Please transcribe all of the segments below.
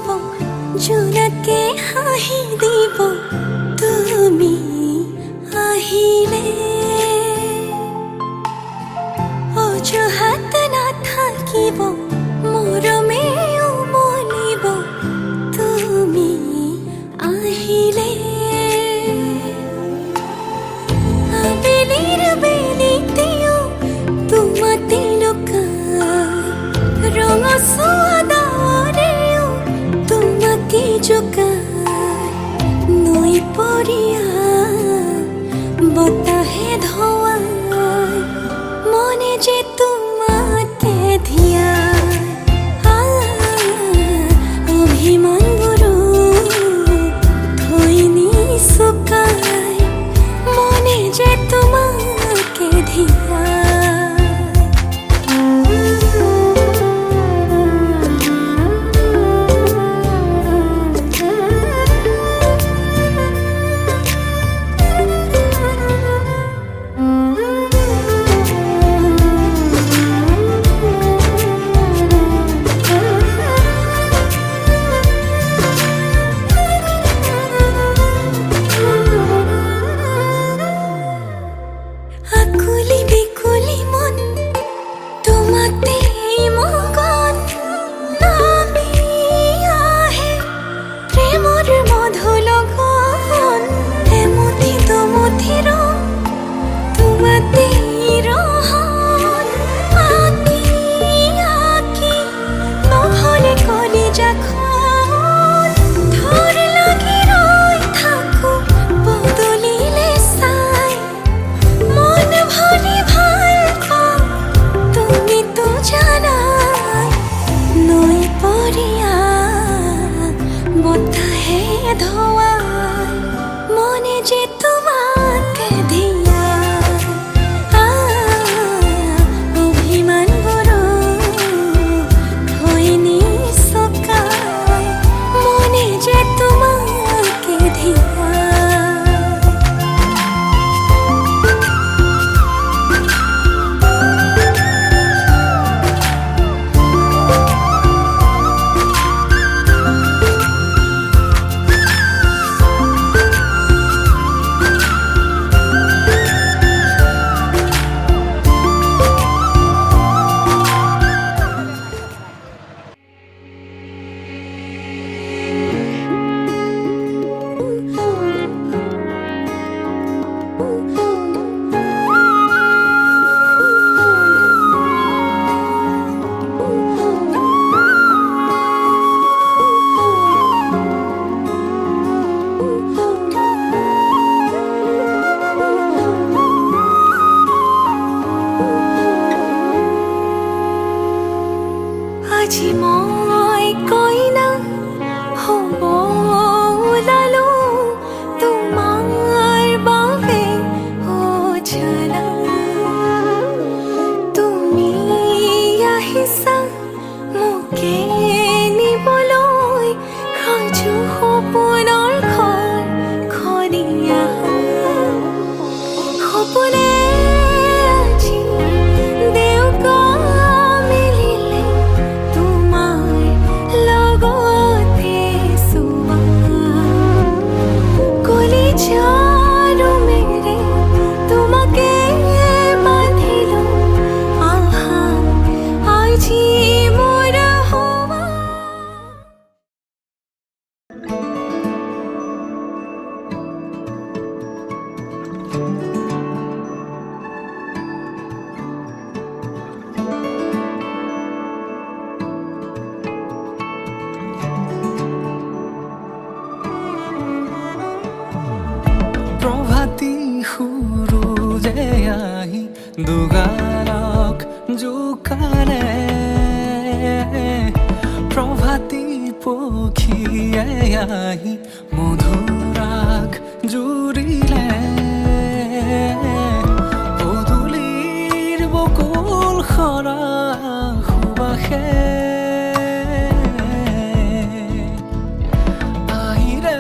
দিব জোনাকে হাঁহি দিব তুমি আহিলে অজুহাত নাথাকিব মৰমে উমলিব তুমি আহিলে আবেলিৰ বেলিতেও তোমাতে লুকাই ৰঙচুৱা ডাৱৰেও তোমাকে জোকাই নৈ পৰিয়া বতাহে ধোৱাই মনে যে তোমাকে ধিয়া অভিমানবোৰো থৈ নিচুকাই মনে যে তোমাকে ধিয়া আজি মই কইনা হ'ব ওলালো তোমাৰ বাবে অজানা তুমি আহিছা মোকে নিবলৈ সাজু সপোনৰ ঘৰ খনিয়া সপোনে আজি দেউকা প্ৰভাতী সূৰুজে আহি দুগালক জোকালে প্ৰভাতী পক্ষীয়ে আহি মধুৰাগ জুৰিলে পদূলিৰ বকুল সৰা সুবাসে আহিৰে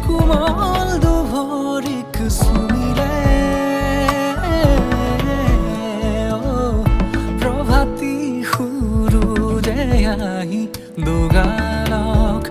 কোমল দুভৰিক চুমিলে প্ৰভাতী সূৰুজে আহি দুগালক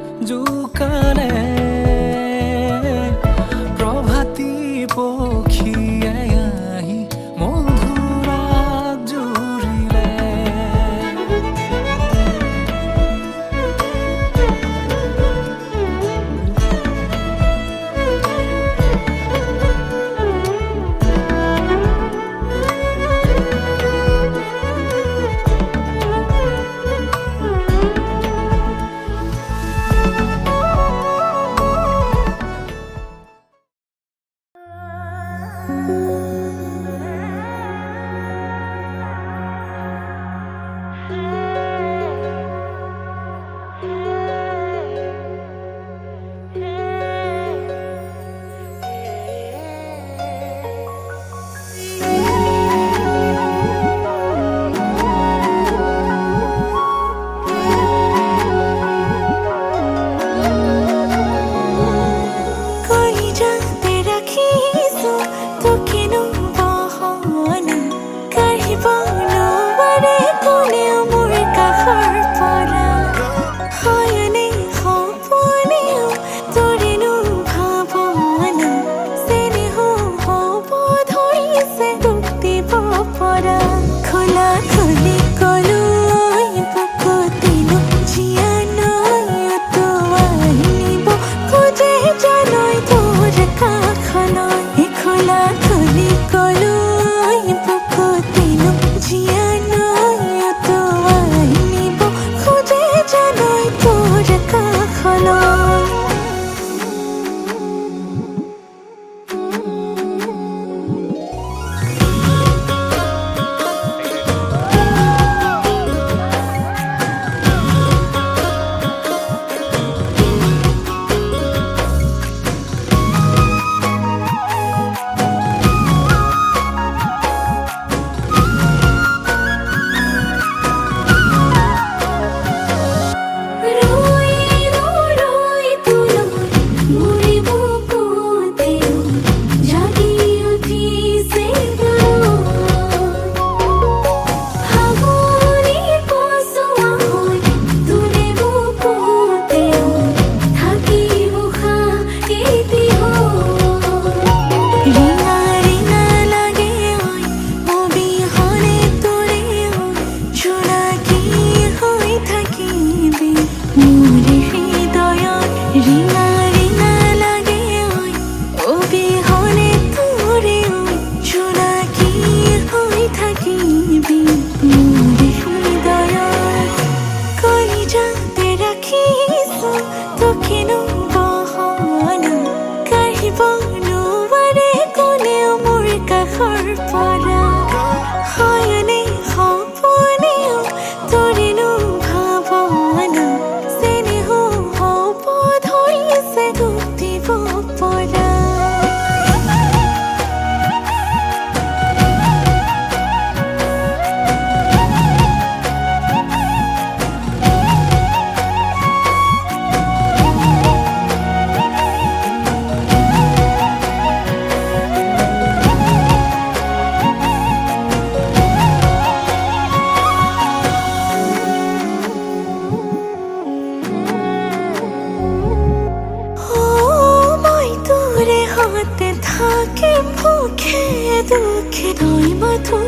দুখে তই মাথো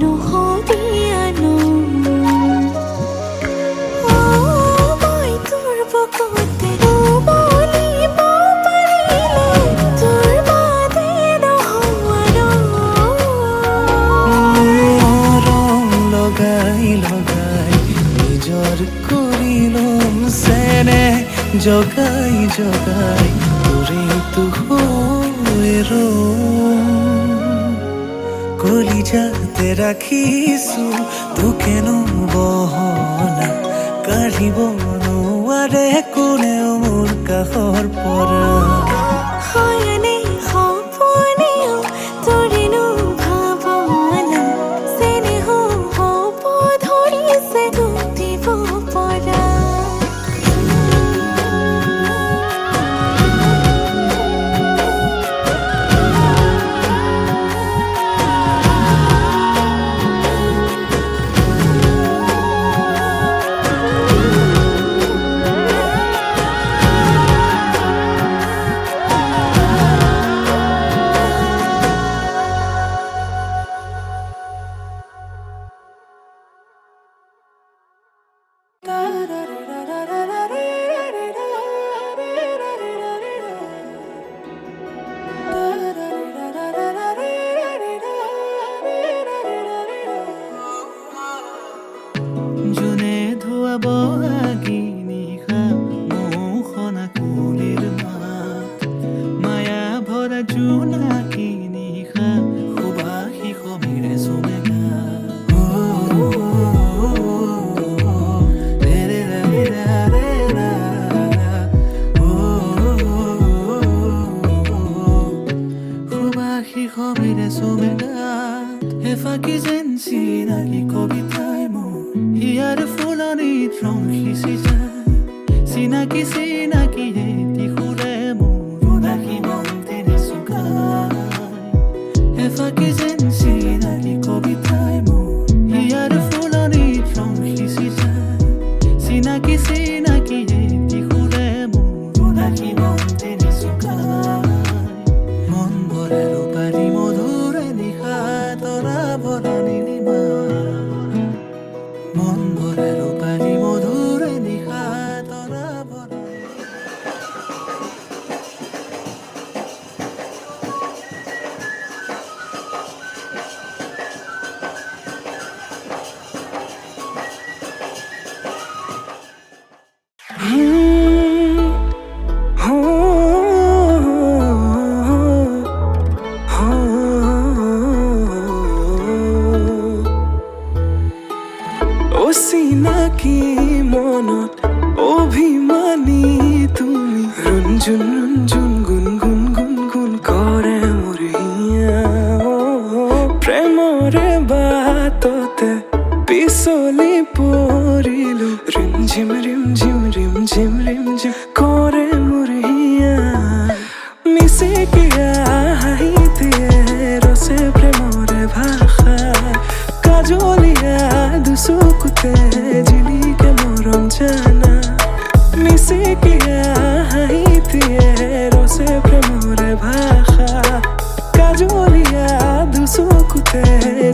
নহবিয়ানো মই তোৰ বুকুতে উবলিব পাৰিলে তোৰ বাদে নহোৱাৰো ৰং লগাই লগাই নিজৰ কৰি ল'ম চেনে জগাই জগাই তোৰে তো হৈ ৰ'ম কলিজাতে ৰাখিছো তোকেনো বহনা কাঢ়িব নোৱাৰে কোনেও মোৰ কাষৰ পৰা হয়নে সপোনেও তোৰেনো ভাৱনা চেনেহ হ'ব ধৰিছে তোক দিব পৰা জোনে ধুৱাব আগি নিশা মোহনা কুলিৰ মাত মায়া ভৰা জোনাকী নিশা সুবাসী সমীৰে চুমেগা সুবাসী সমীৰে চুমেগা এফাকি যেন চিনাকি কবিতাই মোৰ ইয়াৰ ফুলনিত ৰং সিঁচি যায় চিনাকি চিনাকি এটি সুৰে মোৰ উদাসী মন তিনি চুকাই এফাকি যেন চিনাকি কবিতাই মোৰ ইয়াৰ ফুলনিত ৰং সিঁচি যায় চিনাকি চিনাকি এটি সুৰে মোৰ উদাসী মন তিনি চুকাই মন ভৰে ৰূপালী মধুৰে নিশা তৰা ভৰা নীলিমা মন ভৰে ৰূপালী মধুৰে নিশা তৰা ভৰা অচিনাকি মনত অভিমানী তুমি ৰঞ্জুন ৰঞ্জুন গুণ গুণ গুণ গুণ কৰে মোৰ হিয়া প্ৰেমৰে বাটতে পিছলি পৰিলো ৰিম ঝিম ৰিম ঝিম ৰিম ঝিম ৰিম ঝিম কৰে মোৰ হিয়া মিচিকিয়া হাঁহিতিয়ে ৰচে প্ৰেমৰে ভাষা কাজলিয়া দুচকুতে জিলিকে মৰম জানা মিচিকিয়া হাঁহিতিয়ে ৰচে প্ৰেমৰে ভাষা কাজলিয়া দুচকুতে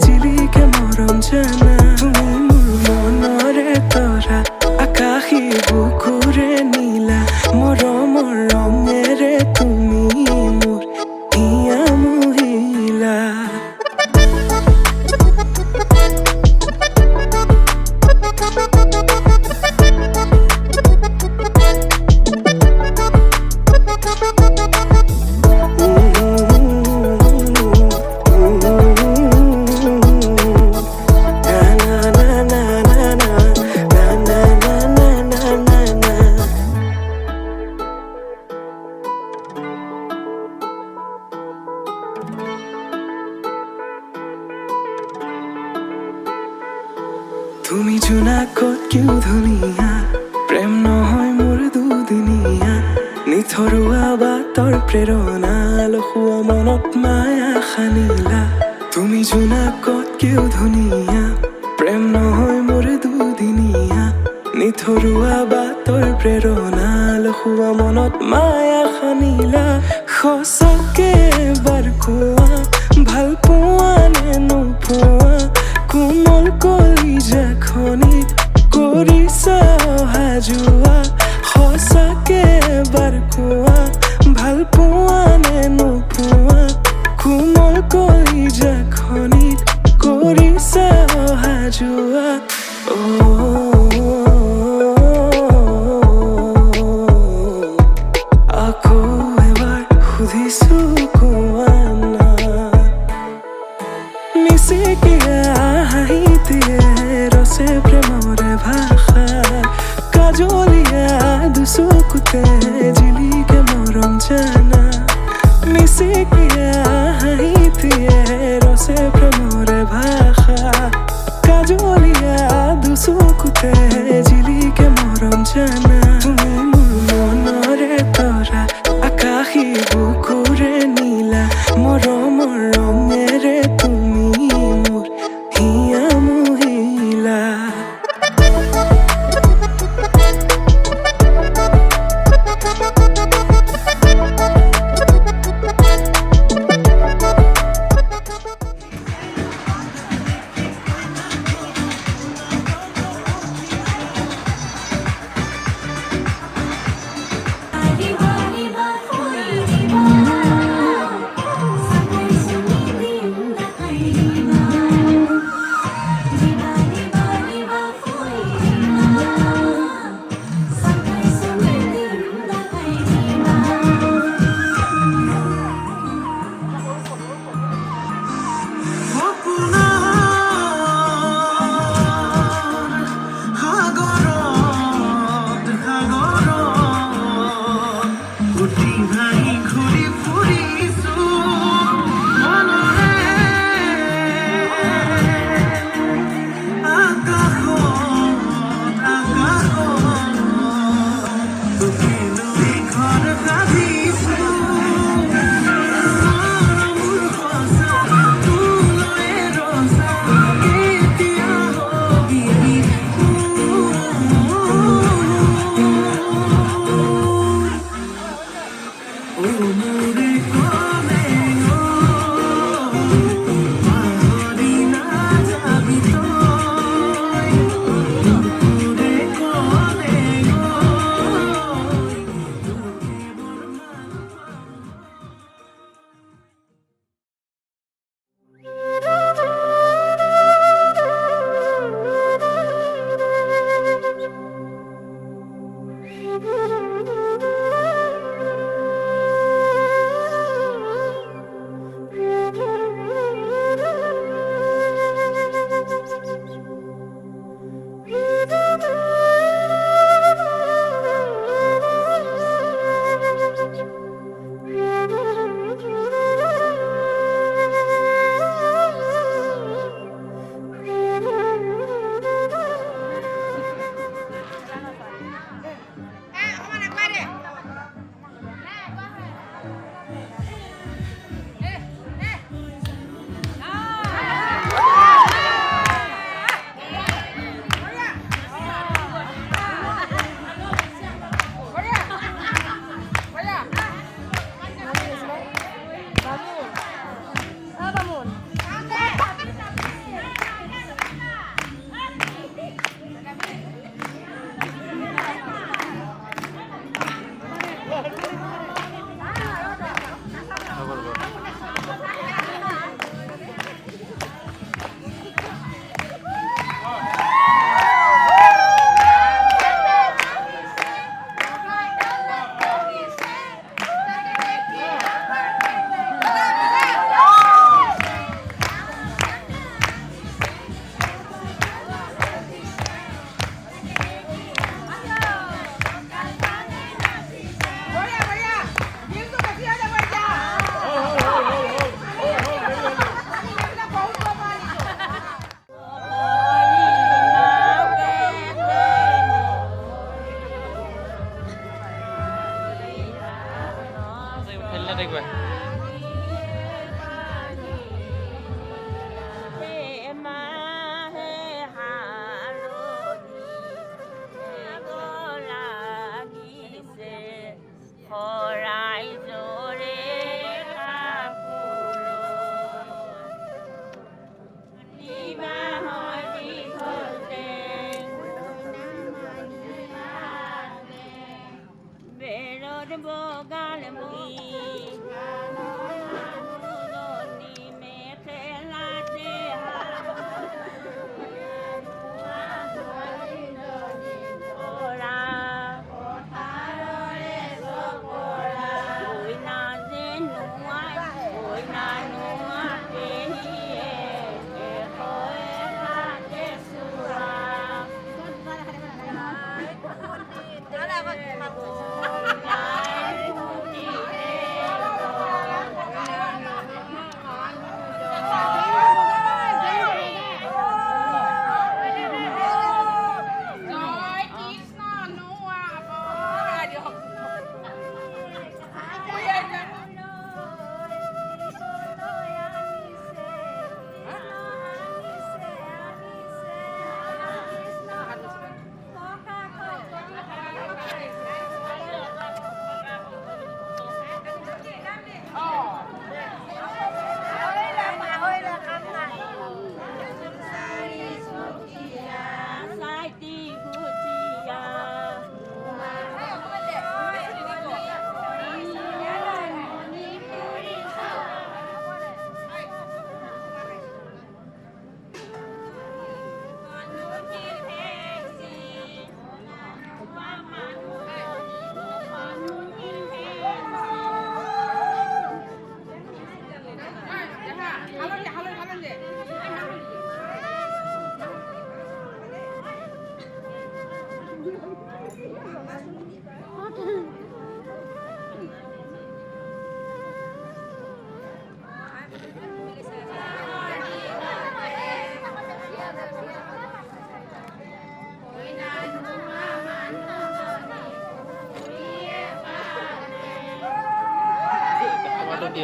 জিলিকে মৰম জানা তুমি মোৰ মনৰে তৰা আকাশী বুকুৰে নীলা মৰমৰ ৰঙেৰে তুমি মোৰ হিয়া মহিলা তুমি জোনাকত কিয় ধুনীয়া প্ৰেম নহয় মোৰ দুদিনীয়া নিথৰুৱা বাটৰ প্ৰেৰণা লখুৱা মনত মায়া সানিলা তুমি জোনাকত কিয় ধুনীয়া প্ৰেম নহয় মোৰ দুদিনীয়া নিথৰুৱা বাটৰ প্ৰেৰণা লখুৱা মনত মায়া সানিলা সঁচাকে এবাৰ কোৱা ভাল পোৱা নে নোপোৱা কোমল কলিজা খনিত কৰিছা অহা যোৱা সঁচাকে এবাৰ কোৱা ভাল পোৱা নে নোপোৱা কোমল কলিজা খনিত কৰিছা অহা যোৱা আকৌ এবাৰ সুধিছো কোৱা না মিচিকিয়া হাঁহিতিয়ে ৰসে প্ৰেমৰে ভাষা কাজলীয়া দুচকুতে জিলিকে মৰম জানা মিচিকিয়া হাঁহিতিয়ে ৰসে প্ৰেমৰে ভাষা কাজলীয়া দুচকুতে জিলিকে মৰম জানা তুমি মোৰ মনৰে তৰা আকাশী বুকুৰে নীলা মৰমৰ ৰঙেৰে তুমি মোৰ হিয়া মহিলা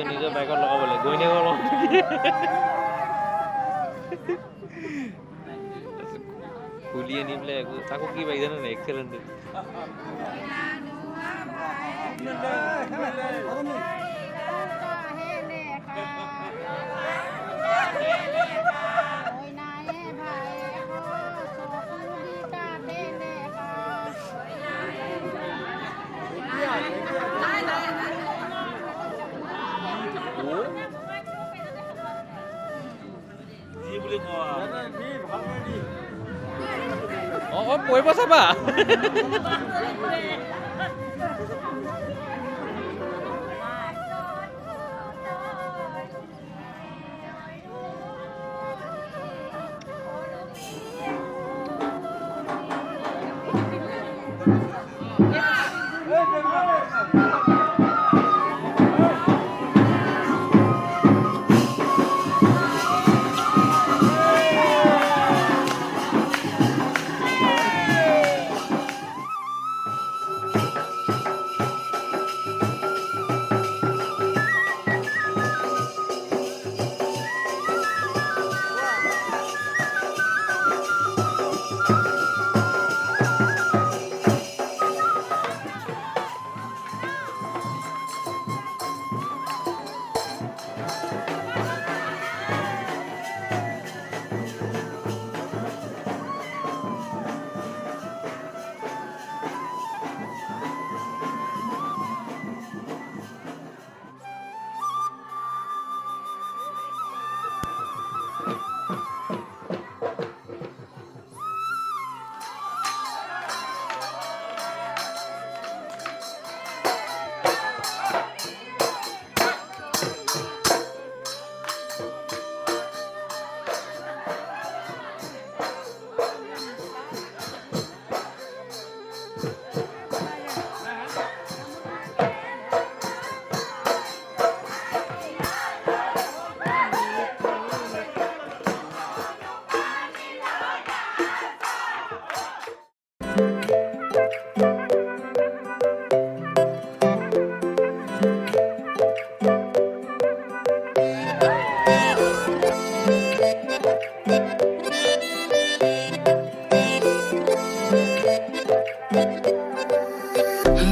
নিজৰ বাইকত লগাব লাগে গৈনেও লগাব খুলি আনি পেলাই তাকো কি পাই জানো এক্সেলেণ্ট পৰিব চাবা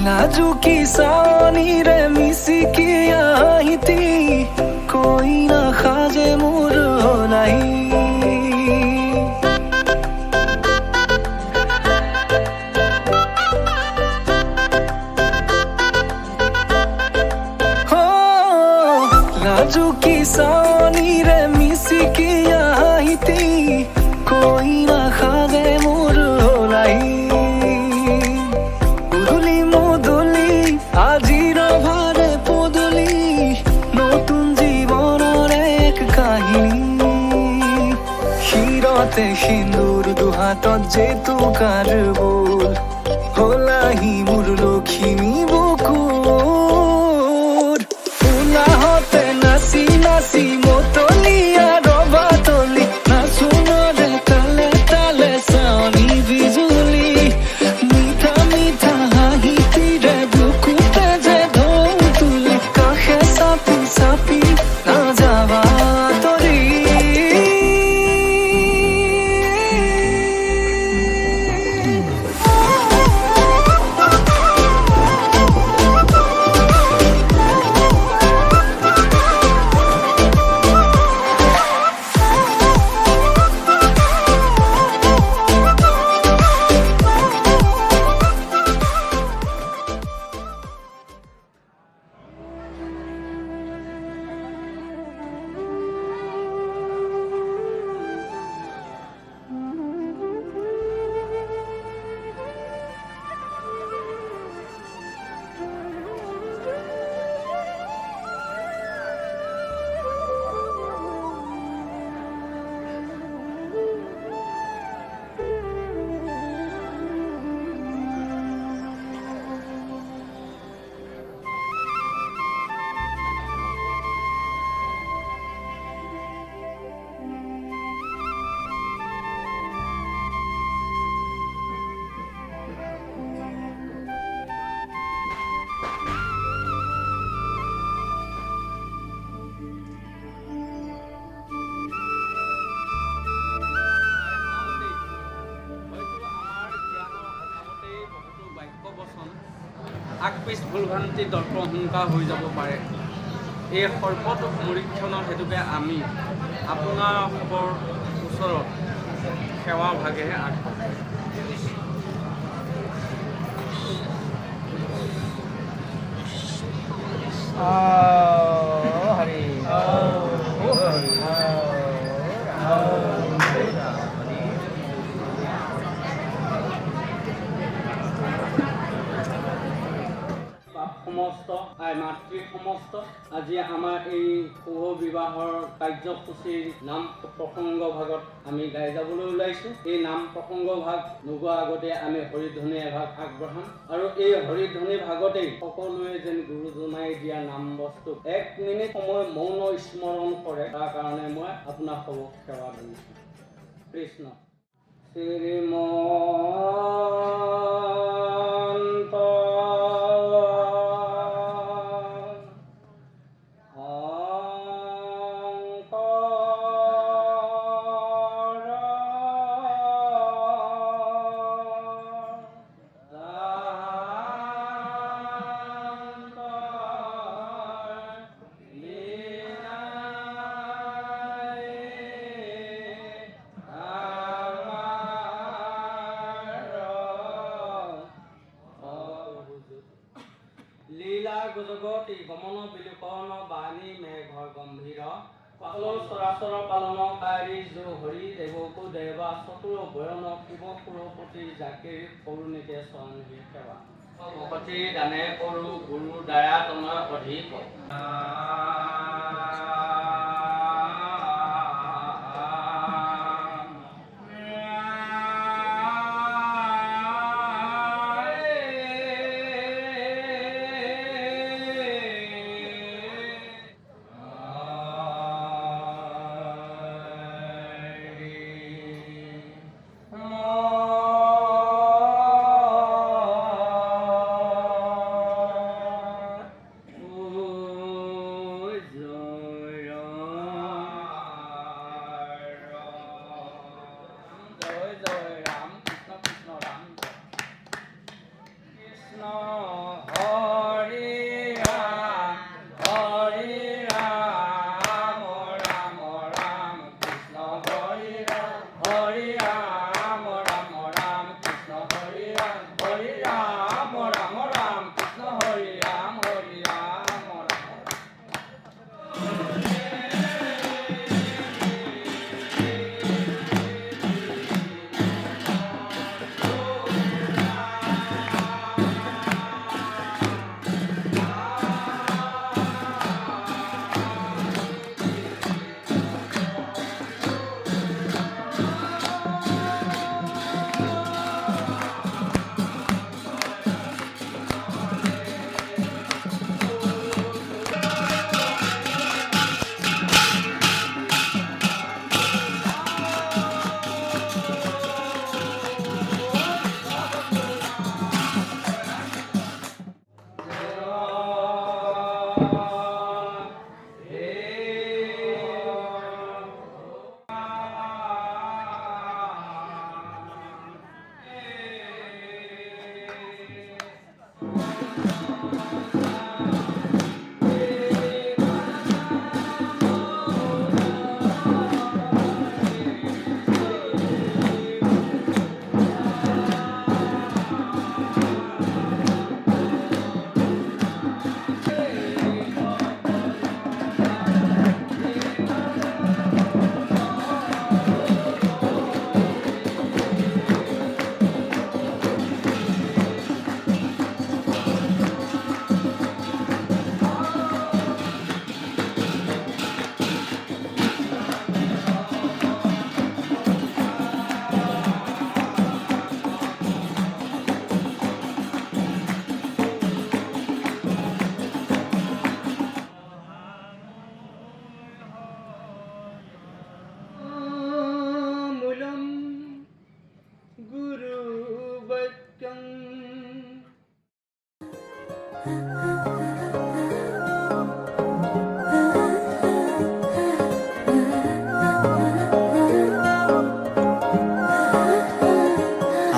नाजुकी सानी रे मिसिकी आई थी कोई ना खाजे मोर नहीं হাতত জেতুকাৰ বোল হলাহি মোৰ লখিমী বুকুৰ উলাহতে নাচি নাচি মতলীয়া ৰবা তলি নাচোনৰে তালে তালে চাৱনি বিজুলি মিঠা মিঠা হাঁহি তিৰে বুকুতে যে ঢৌ তুলি কাষে চাপি চাপি নাযাবা তৰি আগপিছ ভুলভ্ৰান্তি দৰ্পহংকা হৈ যাব পাৰে এই সৰ্বতোক নিৰীক্ষণৰ হেতুকে আমি আপোনাৰ খবৰ ওচৰত সেৱা ভাগেহে আগবঢ়াম সমস্ত আই মাতৃ সমস্ত আজি আমাৰ এই শুভ বিবাহৰ কাৰ্যসূচীৰ নাম প্ৰসংগ ভাগত আমি গাই যাবলৈ ওলাইছোঁ এই নাম প্ৰসংগ ভাগ নোগোৱাৰ আগতে আমি হৰিধ্বনি এভাগ আগবঢ়াম আৰু এই হৰিধ্বনি ভাগতেই সকলোৱে যেন গুৰুজনাই দিয়া নাম বস্তুক 1 মিনিট সময় মৌন স্মৰণ কৰে তাৰ কাৰণে মই আপোনাক সবক সেৱা দিছোঁ কৃষ্ণ শ্ৰীমন্ত লীলা গুজগতি গমন বিলোপন বাণী মেঘৰ গম্ভীৰ পাল চৰাচৰ পালনকাৰী যো হৰি দেৱকো দেৱা চতুৰ বয়ন শিৱ সুৰপতি জাকিৰ কৰুণিতে চৰণী সেৱা ভকতি দানে কৰো গুৰু দ্বাৰা তনয় অধিক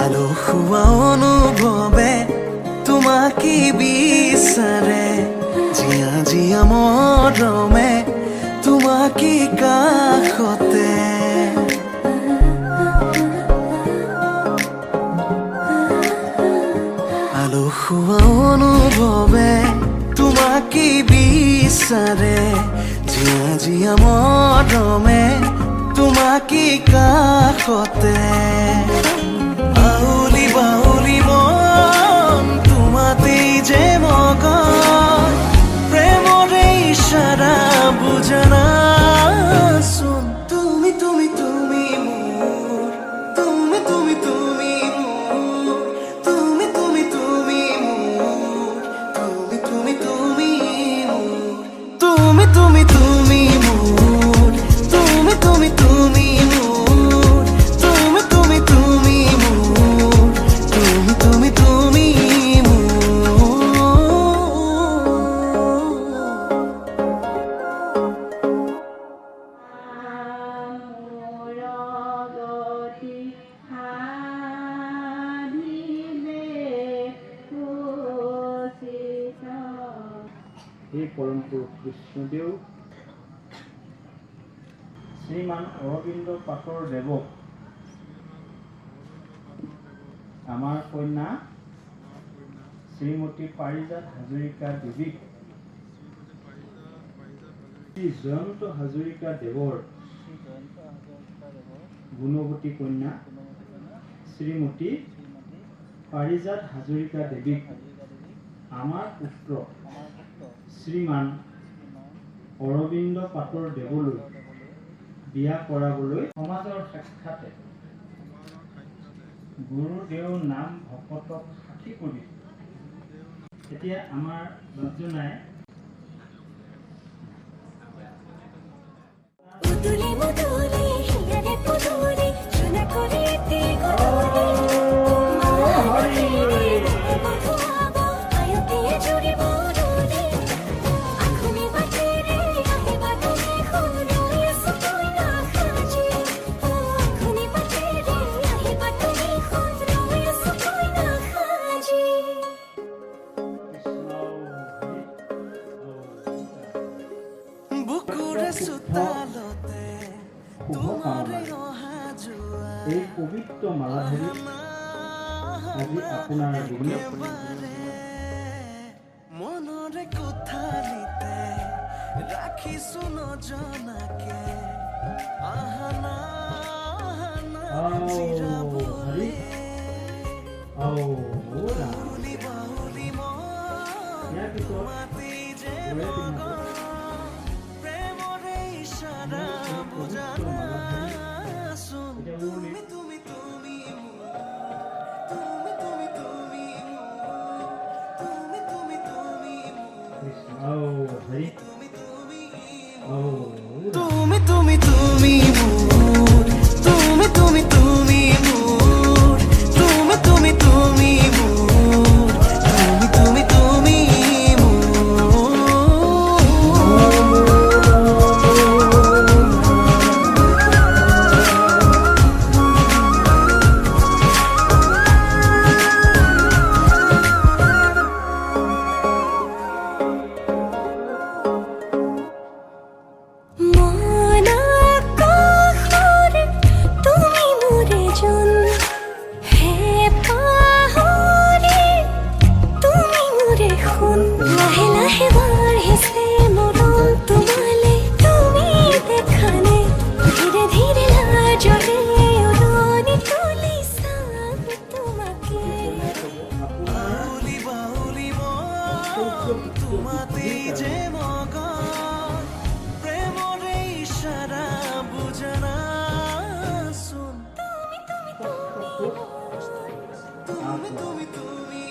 আলসুৱা অনুভৱে তোমাকে বিচাৰে জিয়া জিয়া মৰমে তোমাকে কাষতে আলসুৱা অনুভৱে তোমাকে বিচাৰে জিয়া জিয়া মৰমে তোমাকে কাষতে বাউলি বাউলি মন তোমাতেই যে মগন প্ৰেমৰে ইশাৰা বুজনাচোন তুমি তুমি তুমি মোৰ তুমি তুমি তুমি মোৰ তুমি তুমি তুমি মোৰ তুমি তুমি তুমি মোৰ তুমি তুমি তুমি মোৰ তুমি তুমি তুমি মোৰ তুমি তুমি তুমি মোৰ তুমি তুমি তুমি এই পৰম পুৰুষ কৃষ্ণদেৱ শ্ৰীমান অৰবিন্দ পাটৰ দেৱক আমাৰ কন্যা শ্ৰীমতী পাৰিজাত হাজৰিকা দেৱীক শ্ৰী জয়ন্ত হাজৰিকা দেৱৰ গুণৱতী কন্যা শ্ৰীমতী পাৰিজাত হাজৰিকা দেৱীক আমাৰ পুত্ৰ শ্ৰীমান অৰবিন্দ পাটৰ দেৱলৈ বিয়া কৰাবলৈ সমাজৰ সাক্ষাতে গুৰুদেৱ নাম ভকতক সাক্ষী কৰি এতিয়া আমাৰ দহজনাই মুদুলি মুদুলি হিয়ারে পুদুলি সোনা করে তে গদুলি মহারি মধুয়াবা আয়তে জুড়ি বদুলি আখুনি বাটে রে আহে বাটে খুলো সুতোই না খাজি আখুনি বাটে রে আহে বাটে খুলো সুতোই না খাজি বুকুৰে চোতালতে তোমাৰে অহা যোৱা এই পবিত্ৰ মালাধাৰী আজি আপোনাৰ দিনে মনৰে কোঠালিতে ৰাখিছো নজনাকে আহানা হৰি বাউলি বাউলি ইয়াৰ পিছত মাতি যে প্ৰেমৰে ইশাৰা বুজানাচোন তুমি তুমি তুমি তুমি তুমি তুমি তুমি তুমি তুমি হৰি তুমি তুমি তুমি তুমি তুমি মোৰ তুমি তুমি তুমি মোৰ তুমি তুমি তুমি মোৰ তুমি তুমি তুমি তোমাতে যে মগন প্ৰেমৰে ইশাৰা বুজনাচোন তুমি তুমি তুমি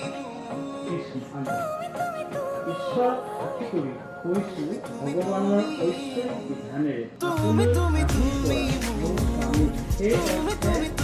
ঈশ্বৰ সাক্ষী কৰি কৈছো ভগৱানৰ ঐশ্বৰিক বিধানেৰে তুমি তুমি তুমি মোৰ স্বামী তুমি তুমি